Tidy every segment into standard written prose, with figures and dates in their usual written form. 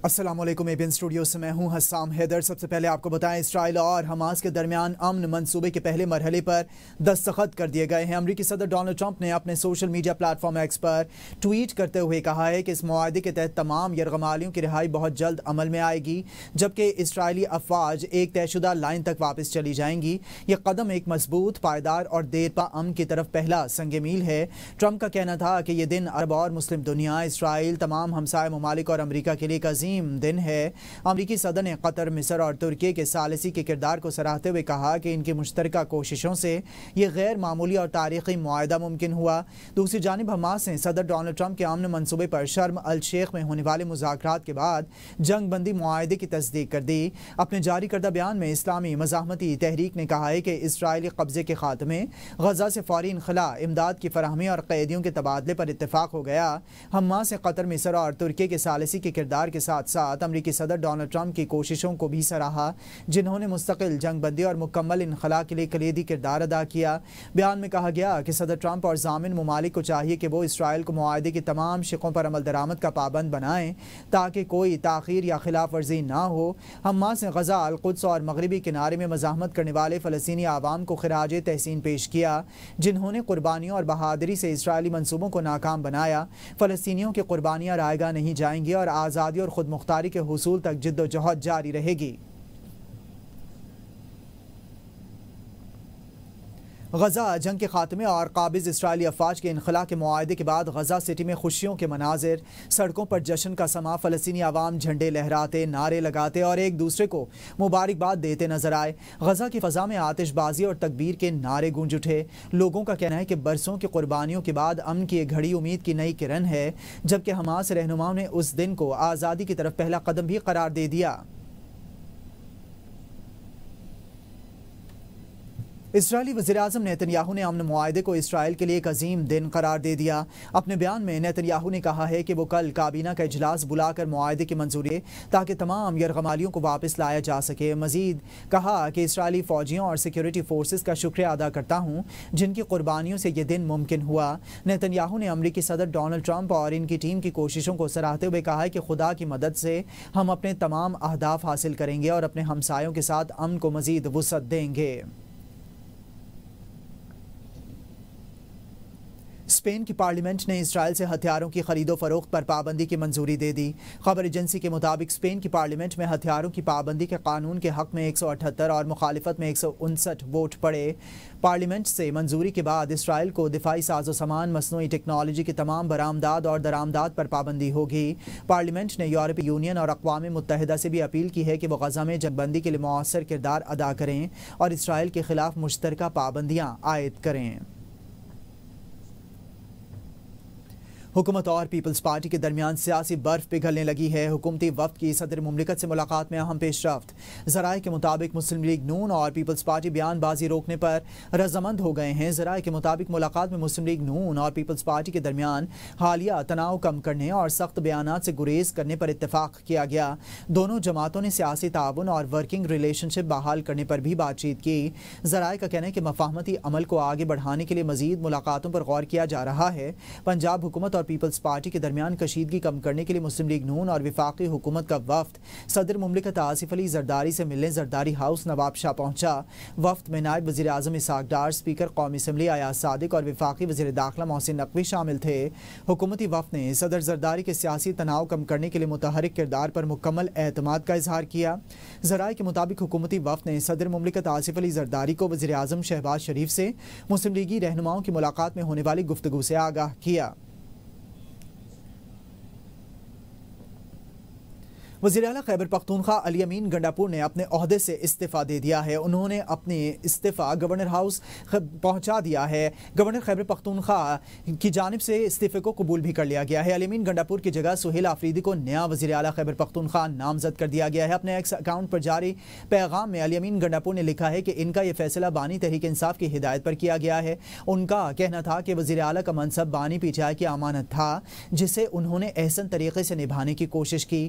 السلام علیکم ABN studio سے میں ہوں حسام حیدر۔ سب سے پہلے آپ کو بتائیں اسرائیل اور حماس کے درمیان امن منصوبے کے پہلے مرحلے پر دستخط کر دیے گئے ہیں۔ امریکی صدر ڈونلڈ ٹرمپ نے اپنے social media platform X پر ٹویٹ کرتے ہوئے کہا ہے کہ اس معاہدے کے تحت تمام یرغمالیوں کی رہائی بہت جلد عمل میں آئے گی، جبکہ اسرائیلی افواج ایک طے شدہ لائن تک واپس چلی جائیں گی۔ یہ قدم ایک مضبوط، پائیدار اور دیرپا امن کی طرف پہلا سنگ میل ہے۔ ٹرمپ کا کہنا تھا کہ یہ دن عرب اور مسلم دنیا، اسرائیل، تمام ہمسائے ممالک اور امریکہ کے لیے ایک عظیم دن ہے۔ امریکی صدر نے قطر، مصر اور ترکی کے ثالثی کے کردار کو سراہتے ہوئے کہا کہ ان کی مشترکہ کوششوں سے یہ غیر معمولی اور تاریخی معاہدہ ممکن ہوا۔ دوسری جانب حماس نے صدر ڈونلڈ ٹرمپ کے امن منصوبے پر شرم الشیخ میں ہونے والے مذاکرات کے بعد جنگ بندی معاہدے کی تصدیق کر دی۔ اپنے جاری کردہ بیان میں اسلامی مزاحمتی تحریک نے کہا ہے کہ اسرائیلی قبضے کے خاتمے، غزہ سے فوری انخلاء، امداد کی فراہمی اور قیدیوں کے تبادلے پر اتفاق ہو گیا۔ حماس نے قطر، مصر اور ترکی کے ثالثی کے کردار کے ساتھ ساتھ امریکی صدر ڈونلڈ ٹرمپ کی کوششوں کو بھی سراہا، جنہوں نے مستقل جنگ بندی اور مکمل انخلاء کے لیے کلیدی کردار ادا کیا۔ بیان میں کہا گیا کہ صدر ٹرمپ اور ضامن ممالک کو چاہیے کہ وہ اسرائیل کو معاہدے کی تمام شقوں پر عمل درآمد کا پابند بنائیں تاکہ کوئی تاخیر یا خلاف ورزی نہ ہو۔ حماس نے غزہ، القدس اور مغربی کنارے میں مزاحمت کرنے والے فلسطینی عوام کو خراج تحسین پیش کیا، جنہوں نے قربانیوں اور بہادری سے اسرائیلی منصوبوں کو ناکام بنایا۔ فلسطینیوں کی قربانیاں رائے گاہ نہیں جائیں گی اور آزادی اور خود مختاری کے حصول تک جد و جہد جاری رہے گی۔ غزہ جنگ کے خاتمے اور قابض اسرائیلی افواج کے انخلاء کے معاہدے کے بعد غزہ سٹی میں خوشیوں کے مناظر، سڑکوں پر جشن کا سما، فلسطینی عوام جھنڈے لہراتے، نعرے لگاتے اور ایک دوسرے کو مبارکباد دیتے نظر آئے۔ غزہ کی فضا میں آتش بازی اور تکبیر کے نعرے گونج اٹھے۔ لوگوں کا کہنا ہے کہ برسوں کی قربانیوں کے بعد امن کی ایک گھڑی امید کی نئی کرن ہے، جبکہ حماس رہنماؤں نے اس دن کو آزادی کی طرف پہلا قدم بھی قرار دے دیا۔ اسرائیلی وزیراعظم نیتن یاہو نے امن معاہدے کو اسرائیل کے لیے ایک عظیم دن قرار دے دیا۔ اپنے بیان میں نیتن یاہو نے کہا ہے کہ وہ کل کابینہ کا اجلاس بلا کر معاہدے کی منظوری تاکہ تمام یرغمالیوں کو واپس لایا جا سکے۔ مزید کہا کہ اسرائیلی فوجیوں اور سیکیورٹی فورسز کا شکریہ ادا کرتا ہوں جن کی قربانیوں سے یہ دن ممکن ہوا۔ نیتن یاہو نے امریکی صدر ڈونلڈ ٹرمپ اور ان کی ٹیم کی کوششوں کو سراہتے ہوئے کہا کہ خدا کی مدد سے ہم اپنے تمام اہداف حاصل کریں گے اور اپنے ہمسایوں کے ساتھ امن کو مزید وسعت دیں گے۔ اسپین کی پارلیمنٹ نے اسرائیل سے ہتھیاروں کی خرید و فروخت پر پابندی کی منظوری دے دی۔ خبر ایجنسی کے مطابق اسپین کی پارلیمنٹ میں ہتھیاروں کی پابندی کے قانون کے حق میں 178 اور مخالفت میں 159 ووٹ پڑے۔ پارلیمنٹ سے منظوری کے بعد اسرائیل کو دفاعی ساز و سامان، مصنوعی ٹیکنالوجی کی تمام برآمدات اور درآمدات پر پابندی ہوگی۔ پارلیمنٹ نے یورپی یونین اور اقوام متحدہ سے بھی اپیل کی ہے کہ وہ غزہ میں جنگ بندی کے لیے مؤثر کردار ادا کریں اور اسرائیل کے خلاف مشترکہ پابندیاں عائد کریں۔ حکومت اور پیپلز پارٹی کے درمیان سیاسی برف پگھلنے لگی ہے۔ حکومتی وفد کی صدر مملکت سے ملاقات میں اہم پیش رفت۔ ذرائع کے مطابق مسلم لیگ نون اور پیپلز پارٹی بیان بازی روکنے پر رضامند ہو گئے ہیں۔ ذرائع کے مطابق ملاقات میں مسلم لیگ نون اور پیپلز پارٹی کے درمیان حالیہ تناؤ کم کرنے اور سخت بیانات سے گریز کرنے پر اتفاق کیا گیا۔ دونوں جماعتوں نے سیاسی تعاون اور ورکنگ ریلیشن شپ بحال کرنے پر بھی بات چیت کی۔ ذرائع کا کہنا ہے کہ مفاہمتی عمل کو آگے بڑھانے کے لیے مزید ملاقاتوں پر غور کیا جا رہا ہے۔ پنجاب حکومت اور پیپلز پارٹی کے درمیان کشیدگی کم کرنے کے لیے مسلم لیگ نون اور وفاقی حکومت کا وفد صدر مملکت آصف علی زرداری سے ملنے زرداری ہاؤس نواب شاہ پہنچا۔ وفد میں نائب وزیر اعظم اسحاق ڈار، اسپیکر قومی اسمبلی ایاز صادق اور وفاقی وزیر داخلہ محسن نقوی شامل تھے۔ حکومتی وفد نے صدر زرداری کے سیاسی تناؤ کم کرنے کے لیے متحرک کردار پر مکمل اعتماد کا اظہار کیا۔ ذرائع کے مطابق حکومتی وفد نے صدر مملکت آصف علی زرداری کو وزیر اعظم شہباز شریف سے مسلم لیگی رہنماؤں کی ملاقات میں ہونے والی گفتگو سے آگاہ کیا۔ وزیر اعلیٰ خیبر پختونخوا علی امین گنڈاپور نے اپنے عہدے سے استعفیٰ دے دیا ہے۔ انہوں نے اپنے استعفیٰ گورنر ہاؤس پہنچا دیا ہے۔ گورنر خیبر پختونخوا کی جانب سے استعفے کو قبول بھی کر لیا گیا ہے۔ علی امین گنڈاپور کی جگہ سہیل آفریدی کو نیا وزیر اعلیٰ خیبر پختونخوا نامزد کر دیا گیا ہے۔ اپنے ایکس اکاؤنٹ پر جاری پیغام میں علی امین گنڈاپور نے لکھا ہے کہ ان کا یہ فیصلہ بانی تحریک انصاف کی ہدایت پر کیا گیا ہے۔ ان کا کہنا تھا کہ وزیر اعلیٰ کا منصب بانی پی ٹی آئی کی امانت تھا، جسے انہوں نے احسن طریقے سے نبھانے کی کوشش کی۔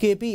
KP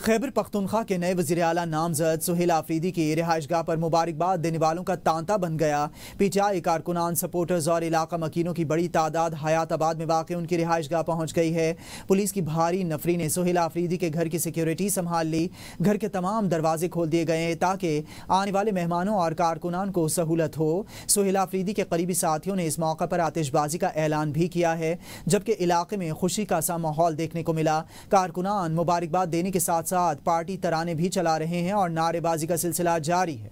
خیبر پختونخوا کے نئے وزیر اعلیٰ نامزد سہیل آفریدی کی رہائش گاہ پر مبارکباد دینے والوں کا تانتا بن گیا۔ پی ٹی آئی کارکنان، سپورٹرز اور علاقہ مکینوں کی بڑی تعداد حیات آباد میں واقع ان کی رہائش گاہ پہنچ گئی ہے۔ پولیس کی بھاری نفری نے سہیل آفریدی کے گھر کی سیکیورٹی سنبھال لی۔ گھر کے تمام دروازے کھول دیے گئے ہیں تاکہ آنے والے مہمانوں اور کارکنان کو سہولت ہو۔ سہیل آفریدی کے قریبی ساتھیوں نے اس موقع پر آتش بازی کا اعلان بھی کیا ہے، جبکہ علاقے میں خوشی کا سا ماحول دیکھنے کو ملا۔ کارکنان مبارکباد دینے کے ساتھ ساتھ پارٹی ترانے بھی چلا رہے ہیں اور نعرے بازی کا سلسلہ جاری ہے۔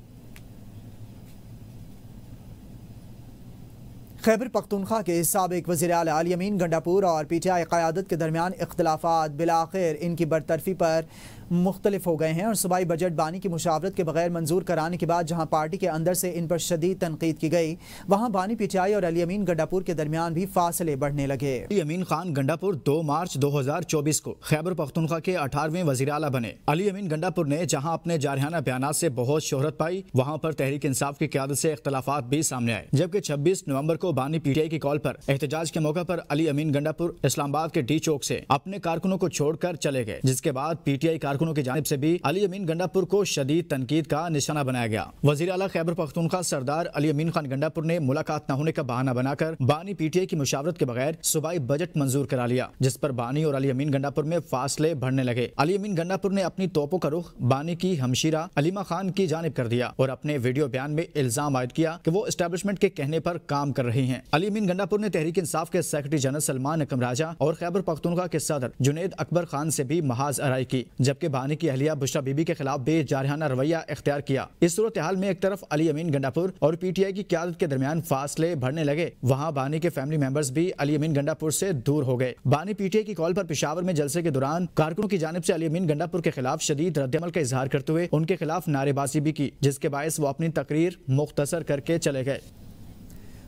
خیبر پختونخوا کے سابق وزیر اعلیٰ علی امین گنڈاپور اور پی ٹی آئی قیادت کے درمیان اختلافات بالآخر ان کی برطرفی پر مختلف ہو گئے ہیں اور صوبائی بجٹ بانی کی مشاورت کے بغیر منظور کرانے کے بعد جہاں پارٹی کے اندر سے ان پر شدید تنقید کی گئی، وہاں بانی پی ٹی آئی اور علی امین گنڈاپور کے درمیان بھی فاصلے بڑھنے لگے۔ علی امین خان گنڈاپور 2 مارچ 2024 کو خیبر پختونخوا کے 18ویں وزیر اعلیٰ بنے۔ علی امین گنڈاپور نے جہاں اپنے جارحانہ بیانات سے بہت شہرت پائی، وہاں پر تحریک انصاف کی قیادت سے اختلافات بھی سامنے آئے، جبکہ 26 نومبر کو بانی پی ٹی آئی کی کال پر احتجاج کے موقع پر علی امین گنڈاپور اسلام آباد کے ڈی چوک سے اپنے کارکنوں کو چھوڑ کر چلے گئے، جس کے بعد پی ٹی آئی کارکنوں کی جانب سے بھی علی امین گنڈاپور کو شدید تنقید کا نشانہ بنایا گیا۔ وزیر اعلیٰ خیبر پختونخوا سردار علی امین خان گنڈاپور نے ملاقات نہ ہونے کا بہانہ بنا کر بانی پی ٹی آئی کی مشاورت کے بغیر صوبائی بجٹ منظور کرا لیا، جس پر بانی اور علی امین گنڈاپور میں فاصلے بڑھنے لگے۔ علی امین گنڈاپور نے اپنی توپوں کا رخ بانی کی ہمشیرہ علیمہ خان کی جانب کر دیا اور اپنے ویڈیو بیان میں الزام عائد کیا کہ وہ اسٹیبلشمنٹ کے کہنے پر کام کر رہی ہیں۔ علی امین گنڈاپور نے تحریک انصاف کے سیکرٹری جنرل سلمان اکرم راجہ اور خیبر پختونخوا کے صدر جنید اکبر خان سے بھی محاذ آرائی کی، جبکہ بانی کی اہلیہ بشرا بی بی کے خلاف بے جارحانہ رویہ اختیار کیا۔ اس صورتحال میں ایک طرف علی امین گنڈاپور اور پی ٹی آئی کی قیادت کے درمیان فاصلے بڑھنے لگے، وہاں بانی کے فیملی ممبرز بھی علی امین گنڈاپور سے دور ہو گئے۔ بانی پی ٹی آئی کی کال پر پشاور میں جلسے کے دوران کارکنوں کی جانب سے علی امین گنڈاپور کے خلاف شدید رد عمل کا اظہار کرتے ہوئے ان کے خلاف نعرے بازی بھی کی، جس کے باعث وہ اپنی تقریر مختصر کر کے چلے گئے۔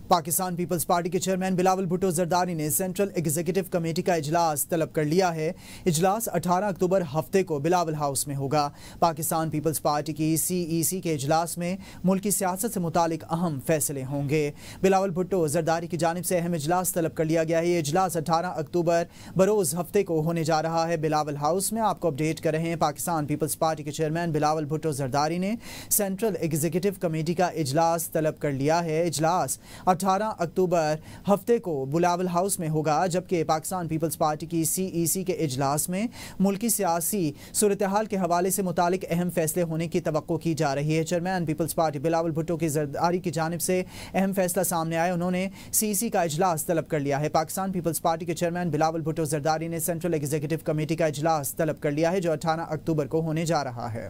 پاکستان پیپلز پارٹی کے چیئرمین بلاول بھٹو زرداری نے سینٹرل ایگزیکٹو کمیٹی کا اجلاس طلب کر لیا ہے۔ اجلاس 18 اکتوبر ہفتے کو بلاول ہاؤس میں ہوگا۔ پاکستان پیپلز پارٹی کی CEC کے اجلاس میں ملکی سیاست سے متعلق اہم فیصلے ہوں گے۔ بلاول بھٹو زرداری کی جانب سے اہم اجلاس طلب کر لیا گیا ہے۔ یہ اجلاس 18 اکتوبر بروز ہفتے کو ہونے جا رہا ہے۔ بلاول ہاؤس میں آپ کو اپڈیٹ کر رہے ہیں۔ پاکستان پیپلز پارٹی کے چیئرمین بلاول بھٹو زرداری نے سینٹرل ایگزیکٹو کمیٹی کا اجلاس طلب کر لیا ہے۔ اجلاس 18 اکتوبر ہفتے کو بلاول ہاؤس میں ہوگا، جبکہ پاکستان پیپلز پارٹی کی CEC کے اجلاس میں ملکی سیاسی صورتحال کے حوالے سے متعلق اہم فیصلے ہونے کی توقع کی جا رہی ہے۔ Chairman peoples party Bilawal Bhutto کی زرداری کی جانب سے اہم فیصلہ سامنے آیا، انہوں نے CEC کا اجلاس طلب کر لیا ہے۔ پاکستان پیپلز پارٹی کے چیئرمین بلاول بھٹو زرداری نے سینٹرل ایگزیکٹو کمیٹی کا اجلاس طلب کر لیا ہے، جو 18 اکتوبر کو ہونے جا رہا ہے۔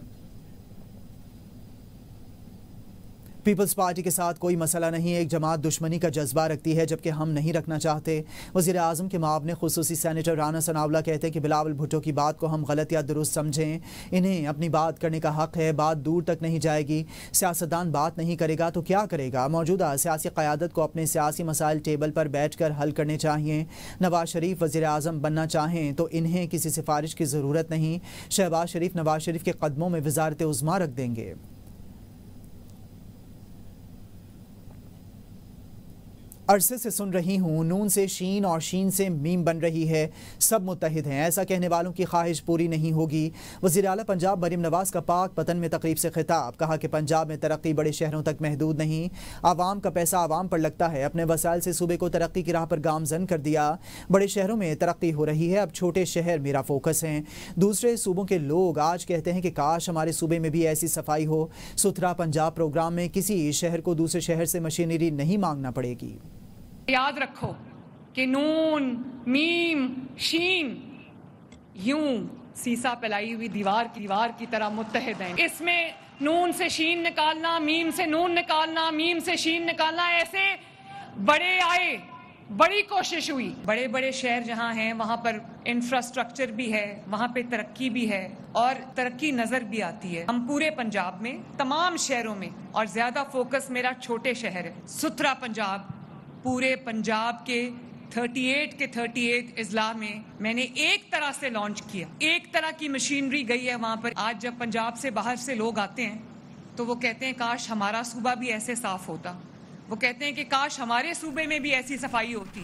پیپلز پارٹی کے ساتھ کوئی مسئلہ نہیں، ایک جماعت دشمنی کا جذبہ رکھتی ہے جبکہ ہم نہیں رکھنا چاہتے۔ وزیر اعظم کے معاون خصوصی سینیٹر رانا ثناءاللہ کہتے ہیں کہ بلاول بھٹو کی بات کو ہم غلط یا درست سمجھیں، انہیں اپنی بات کرنے کا حق ہے، بات دور تک نہیں جائے گی۔ سیاستدان بات نہیں کرے گا تو کیا کرے گا؟ موجودہ سیاسی قیادت کو اپنے سیاسی مسائل ٹیبل پر بیٹھ کر حل کرنے چاہیے۔ نواز شریف وزیر اعظم بننا چاہیں تو انہیں کسی سفارش کی ضرورت نہیں۔ شہباز شریف نواز شریف کے قدموں میں وزارت عظمیٰ رکھ دیں گے۔ عرصے سے سن رہی ہوں، نون سے شین اور شین سے میم بن رہی ہے، سب متحد ہیں، ایسا کہنے والوں کی خواہش پوری نہیں ہوگی۔ وزیر اعلیٰ پنجاب مریم نواز کا پاک پتن میں تقریب سے خطاب، کہا کہ پنجاب میں ترقی بڑے شہروں تک محدود نہیں، عوام کا پیسہ عوام پر لگتا ہے، اپنے وسائل سے صوبے کو ترقی کی راہ پر گامزن کر دیا، بڑے شہروں میں ترقی ہو رہی ہے، اب چھوٹے شہر میرا فوکس ہیں۔ دوسرے صوبوں کے لوگ آج کہتے ہیں کہ کاش ہمارے صوبے میں بھی ایسی صفائی ہو۔ ستھرا پنجاب پروگرام میں کسی شہر کو دوسرے شہر سے مشینری نہیں مانگنا پڑے گی۔ یاد رکھو کہ نون میم شین یوں سیسا پلائی ہوئی دیوار کی طرح متحد ہیں۔ اس میں نون سے شین نکالنا، میم سے نون نکالنا، میم سے شین نکالنا، ایسے بڑے آئے، بڑی کوشش ہوئی۔ بڑے بڑے شہر جہاں ہیں وہاں پر انفراسٹرکچر بھی ہے، وہاں پہ ترقی بھی ہے اور ترقی نظر بھی آتی ہے۔ ہم پورے پنجاب میں تمام شہروں میں، اور زیادہ فوکس میرا چھوٹے شہر ہے، ستھرا پنجاب، پورے پنجاب کے 38 اضلاع میں میں نے ایک طرح سے لانچ کیا، ایک طرح کی مشینری گئی ہے وہاں پر۔ آج جب پنجاب سے باہر سے لوگ آتے ہیں تو وہ کہتے ہیں کاش ہمارا صوبہ بھی ایسے صاف ہوتا، وہ کہتے ہیں کہ کاش ہمارے صوبے میں بھی ایسی صفائی ہوتی۔